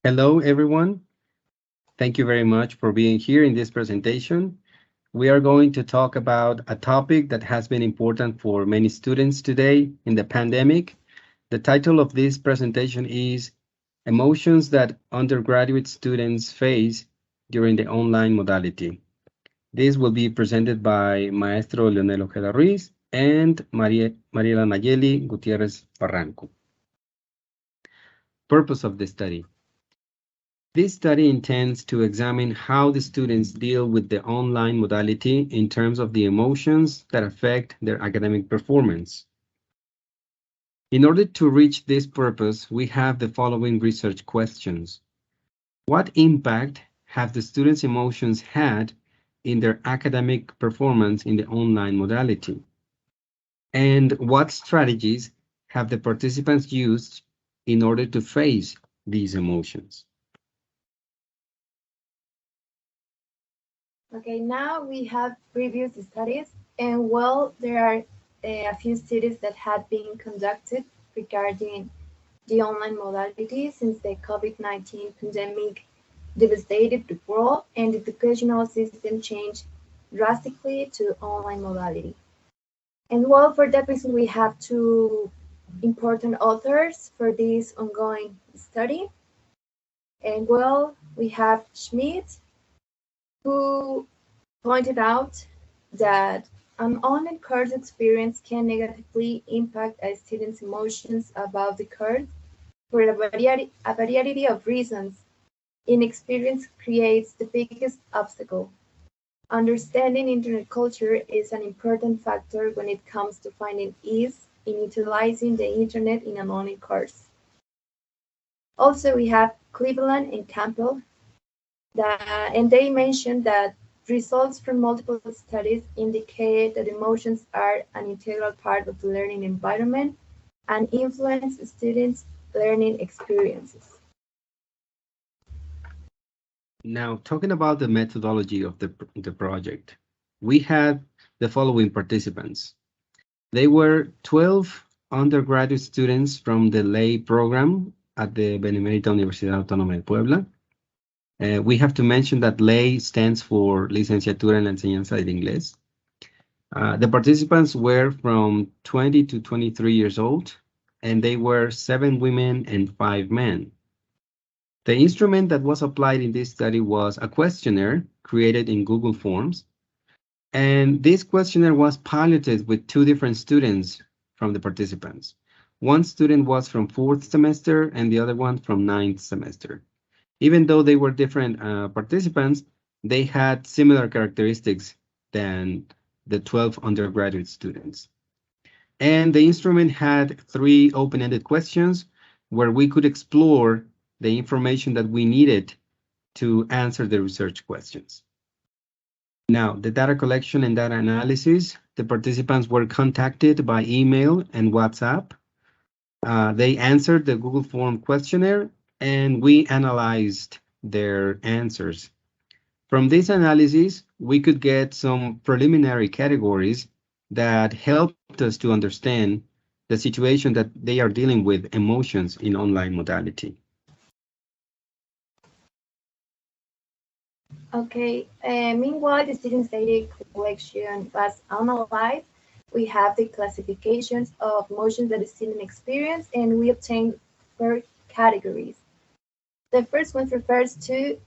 Hello, everyone. Thank you very much for being here in this presentation. We are going to talk about a topic that has been important for many students today in the pandemic. The title of this presentation is Emotions that Undergraduate Students Face During the Online Modality. This will be presented by Maestro Leonel Ojeda Ruiz and Mariela Nayeli Gutiérrez Barranco. Purpose of the study. This study intends to examine how the students deal with the online modality in terms of the emotions that affect their academic performance. In order to reach this purpose, we have the following research questions. What impact have the students' emotions had in their academic performance in the online modality? And what strategies have the participants used in order to face these emotions? Okay, now we have previous studies, and well, there are a few studies that had been conducted regarding the online modality since the COVID-19 pandemic devastated the world and the educational system changed drastically to online modality. And well, for that reason, we have two important authors for this ongoing study. And well, we have Schmidt, who pointed out that an online course experience can negatively impact a student's emotions about the course for a variety of reasons. Inexperience creates the biggest obstacle. Understanding internet culture is an important factor when it comes to finding ease in utilizing the internet in an online course. Also, we have Cleveland and Campbell, and they mentioned that results from multiple studies indicate that emotions are an integral part of the learning environment and influence students' learning experiences. Now, talking about the methodology of the project, we had the following participants. They were 12 undergraduate students from the lay program at the Benemérita Universidad Autónoma de Puebla. We have to mention that lay stands for Licenciatura en la Enseñanza del Inglés. The participants were from 20 to 23 years old, and they were 7 women and 5 men. The instrument that was applied in this study was a questionnaire created in Google Forms. And this questionnaire was piloted with 2 different students from the participants. One student was from 4th semester and the other one from 9th semester. Even though they were different participants, they had similar characteristics than the 12 undergraduate students. And the instrument had 3 open-ended questions where we could explore the information that we needed to answer the research questions. Now, the data collection and data analysis, the participants were contacted by email and WhatsApp. They answered the Google Form questionnaire, and we analyzed their answers. From this analysis, we could get some preliminary categories that helped us to understand the situation that they are dealing with emotions in online modality. Okay, meanwhile, the students' data collection was analyzed. We have the classifications of emotions that the student experienced, and we obtained 4 categories. The first one refers to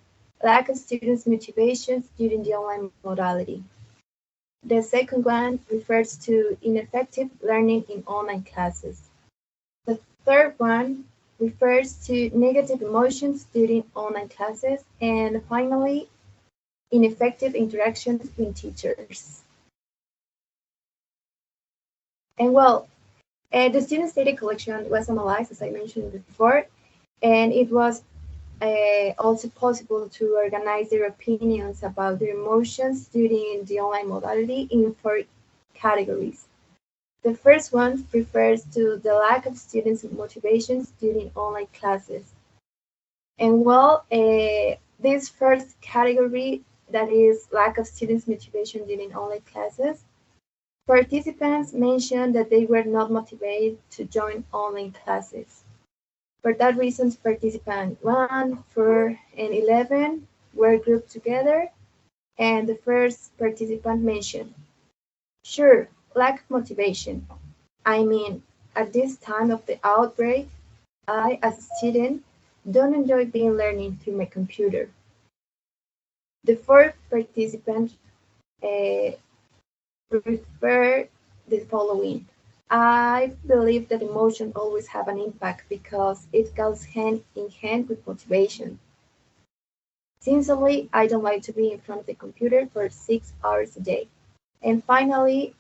lack of students' motivations during the online modality. The second one refers to ineffective learning in online classes. The third one refers to negative emotions during online classes. And finally, ineffective interactions between teachers. And well, the students' data collection was analyzed, as I mentioned before, and it was also possible to organize their opinions about their emotions during the online modality in 4 categories. The first one refers to the lack of students' motivations during online classes. And well, this first category, that is lack of students' motivation during online classes, participants mentioned that they were not motivated to join online classes. For that reason, participant 1, 4, and 11 were grouped together, and the first participant mentioned, "Sure, lack of motivation. I mean, at this time of the outbreak, I, as a student, don't enjoy being learning through my computer." The fourth participant referred the following: "I believe that emotion always have an impact because it goes hand in hand with motivation. Sincerely, I don't like to be in front of the computer for 6 hours a day." And finally,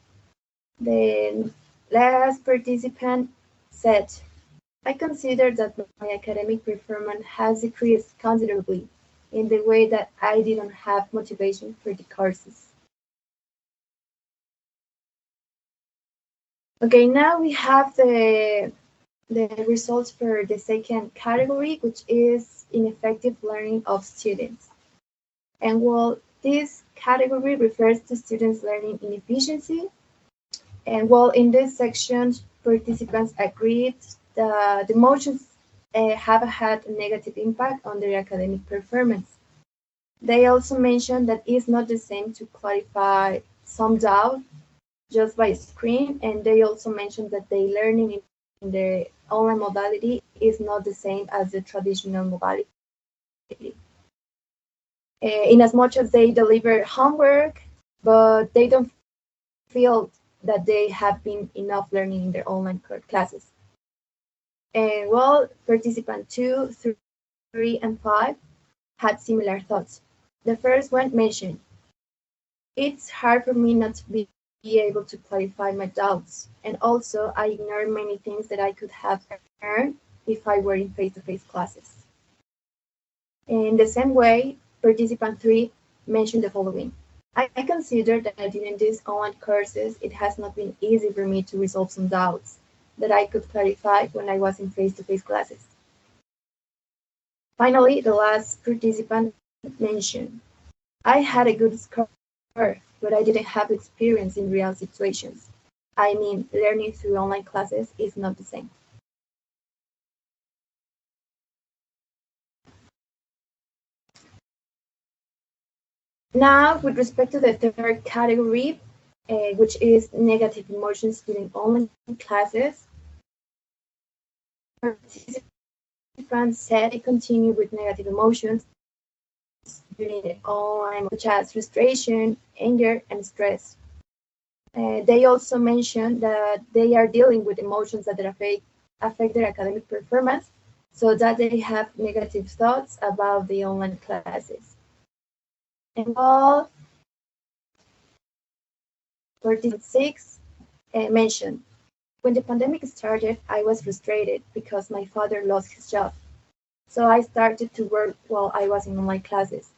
the last participant said, "I consider that my academic performance has decreased considerably in the way that I didn't have motivation for the courses." Okay, now we have the results for the second category, which is ineffective learning of students. And well, this category refers to students' learning inefficiency. And well, in this section, participants agreed that the motions have had a negative impact on their academic performance. They also mentioned that it's not the same to clarify some doubt just by screen, and they also mentioned that the learning in the online modality is not the same as the traditional modality. In as much as they deliver homework, but they don't feel that they have been enough learning in their online classes. And well, participant 2, 3, and 5 had similar thoughts. The first one mentioned, "It's hard for me not to be able to clarify my doubts, and also I ignore many things that I could have learned if I were in face-to-face classes." In the same way, participant 3 mentioned the following: "I consider that during these online courses, it has not been easy for me to resolve some doubts that I could clarify when I was in face-to-face classes." Finally, the last participant mentioned, "I had a good score, but I didn't have experience in real situations. I mean, learning through online classes is not the same." Now, with respect to the third category, which is negative emotions during online classes, participants said they continue with negative emotions during the online, such as frustration, anger, and stress. They also mentioned that they are dealing with emotions that affect their academic performance, so that they have negative thoughts about the online classes. And all participant 6 mentioned, "When the pandemic started, I was frustrated because my father lost his job. So I started to work while I was in online classes.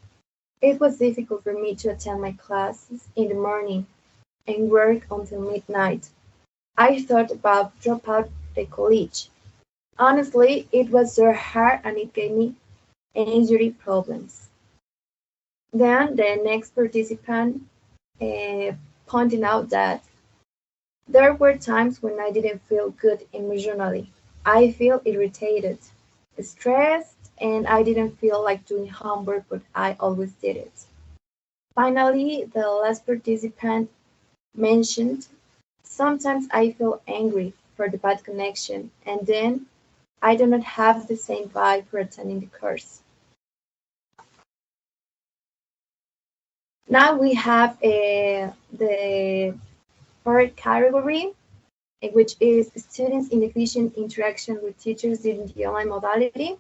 It was difficult for me to attend my classes in the morning and work until midnight. I thought about drop out the college. Honestly, it was so hard and it gave me injury problems." Then the next participant pointing out that there were times when I didn't feel good emotionally. I feel irritated, stressed, and I didn't feel like doing homework, but I always did it. Finally, the last participant mentioned, "Sometimes I feel angry for the bad connection, and then I do not have the same vibe for attending the course." Now we have the fourth category, which is students' inefficient interaction with teachers during the online modality.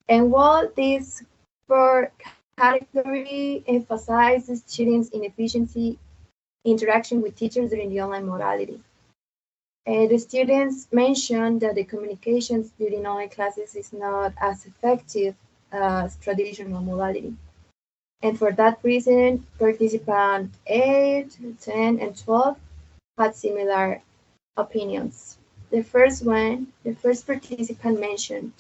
And while this fourth category emphasizes students' inefficiency interaction with teachers during the online modality. The students mentioned that the communications during online classes is not as effective as traditional modality. And for that reason, participant 8, 10, and 12 had similar opinions. The first participant mentioned,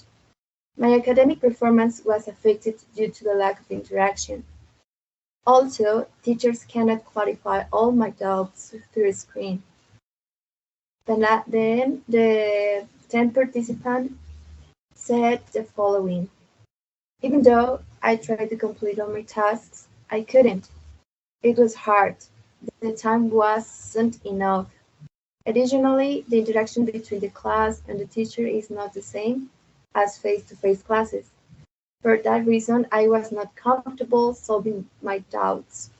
"My academic performance was affected due to the lack of interaction. Also, teachers cannot clarify all my doubts through a screen." Then the 10th participant said the following: "Even though I tried to complete all my tasks, I couldn't. It was hard. The time wasn't enough. Additionally, the interaction between the class and the teacher is not the same as face-to-face classes. For that reason, I was not comfortable solving my doubts."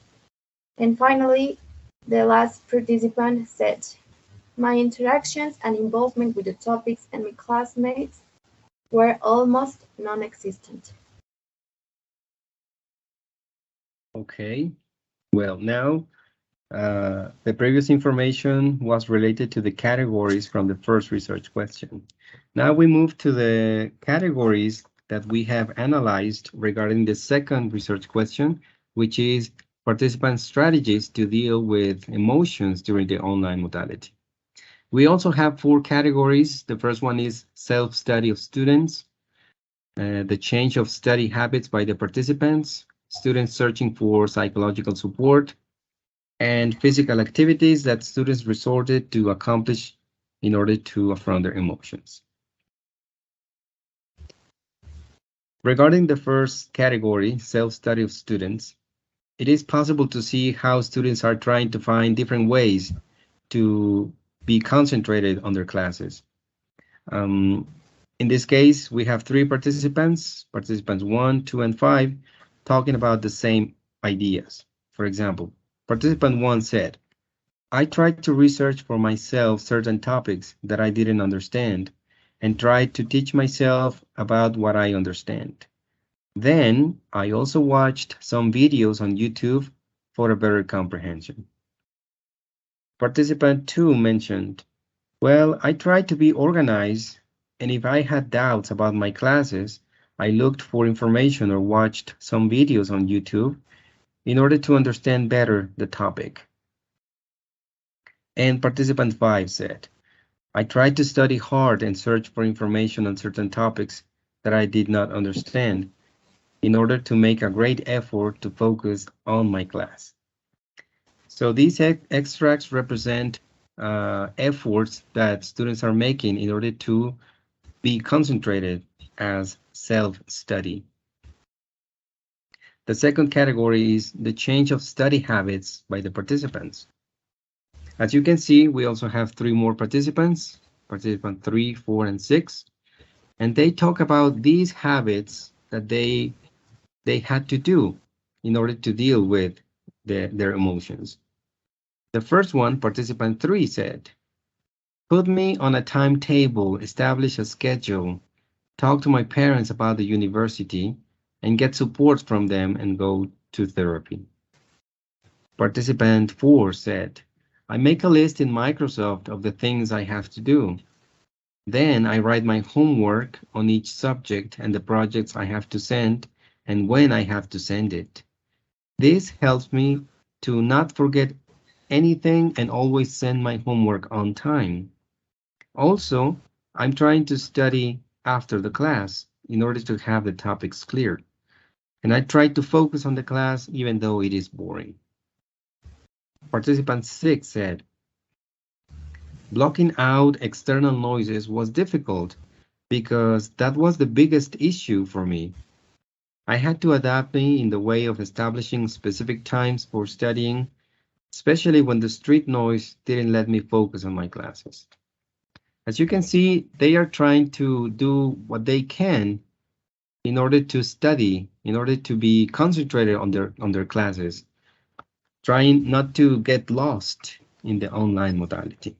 And finally, the last participant said, "My interactions and involvement with the topics and my classmates were almost non-existent." Okay, well, now the previous information was related to the categories from the first research question. Now we move to the categories that we have analyzed regarding the second research question, which is participant strategies to deal with emotions during the online modality. We also have 4 categories. The first one is self-study of students, the change of study habits by the participants, students searching for psychological support, and physical activities that students resorted to accomplish in order to affront their emotions. Regarding the first category, self-study of students, it is possible to see how students are trying to find different ways to be concentrated on their classes. In this case, we have 3 participants, participants 1, 2, and 5, talking about the same ideas. For example, participant 1 said, "I tried to research for myself certain topics that I didn't understand and tried to teach myself about what I understand. Then I also watched some videos on YouTube for a better comprehension." Participant 2 mentioned, "Well, I tried to be organized, and if I had doubts about my classes, I looked for information or watched some videos on YouTube in order to understand better the topic." And participant 5 said, "I tried to study hard and search for information on certain topics that I did not understand in order to make a great effort to focus on my class." So these extracts represent efforts that students are making in order to be concentrated as self-study. The second category is the change of study habits by the participants. As you can see, we also have 3 more participants, participant 3, 4, and 6, and they talk about these habits that they had to do in order to deal with their emotions. The first one, participant 3, said, "Put me on a timetable, establish a schedule, talk to my parents about the university, and get support from them and go to therapy." Participant 4 said, "I make a list in Microsoft of the things I have to do. Then I write my homework on each subject and the projects I have to send and when I have to send it. This helps me to not forget anything and always send my homework on time. Also, I'm trying to study after the class in order to have the topics clear. And I try to focus on the class even though it is boring." Participant 6 said, "Blocking out external noises was difficult because that was the biggest issue for me. I had to adapt me in the way of establishing specific times for studying, especially when the street noise didn't let me focus on my classes." As you can see, they are trying to do what they can in order to study, in order to be concentrated on their classes, trying not to get lost in the online modality.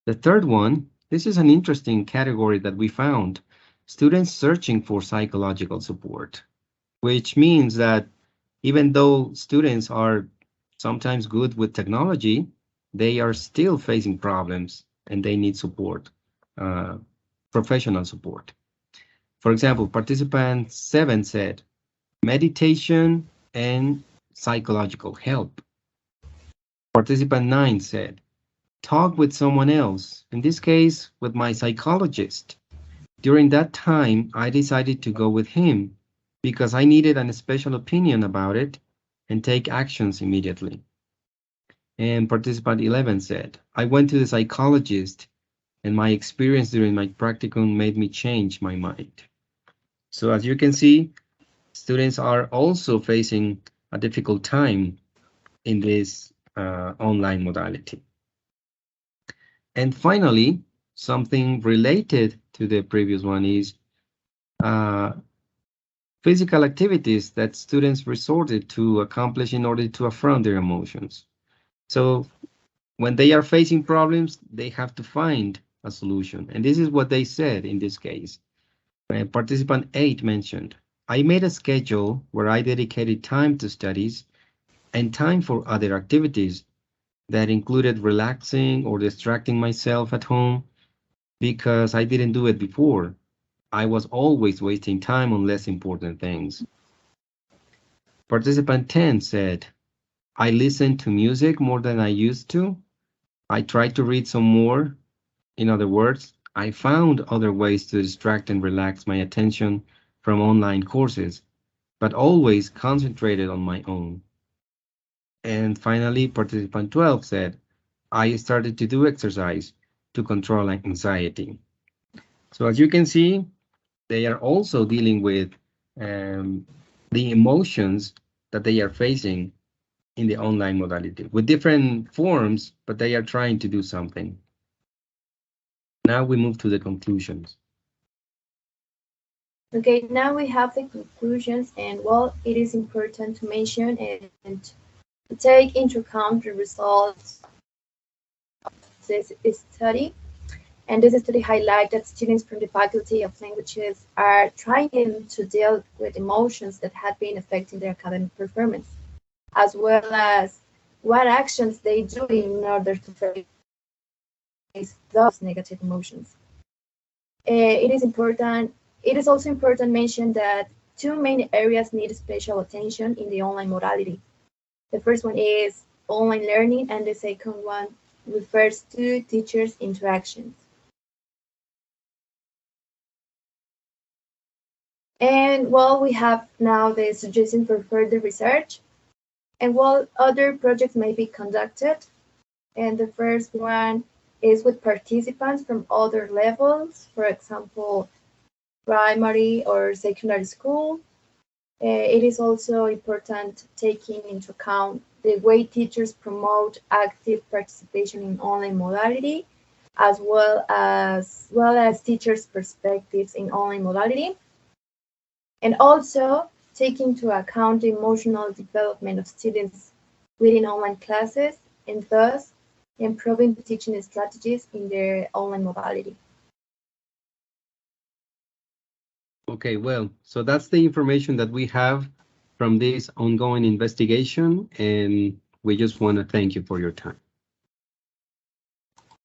The third one, this is an interesting category that we found, students searching for psychological support, which means that even though students are sometimes good with technology, they are still facing problems and they need support, professional support. For example, participant 7 said, "Meditation and psychological help." Participant 9 said, "Talk with someone else, in this case, with my psychologist. During that time, I decided to go with him because I needed a special opinion about it and take actions immediately." And participant 11 said, "I went to the psychologist and my experience during my practicum made me change my mind. So as you can see, students are also facing a difficult time in this online modality. And finally, something related to the previous one is physical activities that students resorted to accomplish in order to affront their emotions. So when they are facing problems, they have to find a solution. And this is what they said in this case. Participant 8 mentioned, I made a schedule where I dedicated time to studies and time for other activities that included relaxing or distracting myself at home because I didn't do it before. I was always wasting time on less important things. Participant 10 said, I listened to music more than I used to. I tried to read some more. In other words, I found other ways to distract and relax my attention from online courses, but always concentrated on my own. And finally, participant 12 said, I started to do exercise to control anxiety. So as you can see, they are also dealing with the emotions that they are facing in the online modality with different forms, but they are trying to do something. Now we move to the conclusions. Okay, now we have the conclusions, and well, it is important to mention and to take into account the results of this study. And this study highlights that students from the Faculty of Languages are trying to deal with emotions that have been affecting their academic performance, as well as what actions they do in order to face those negative emotions. It is also important to mention that two main areas need special attention in the online modality. The first one is online learning, and the second one refers to teachers' interactions. And well, we have now the suggestion for further research. And while other projects may be conducted, and the first one is with participants from other levels, for example, primary or secondary school. It is also important taking into account the way teachers promote active participation in online modality, as well as teachers' perspectives in online modality, and also take into account the emotional development of students within online classes, and thus improving teaching strategies in their online modality. Okay, well, so that's the information that we have from this ongoing investigation, and we just want to thank you for your time.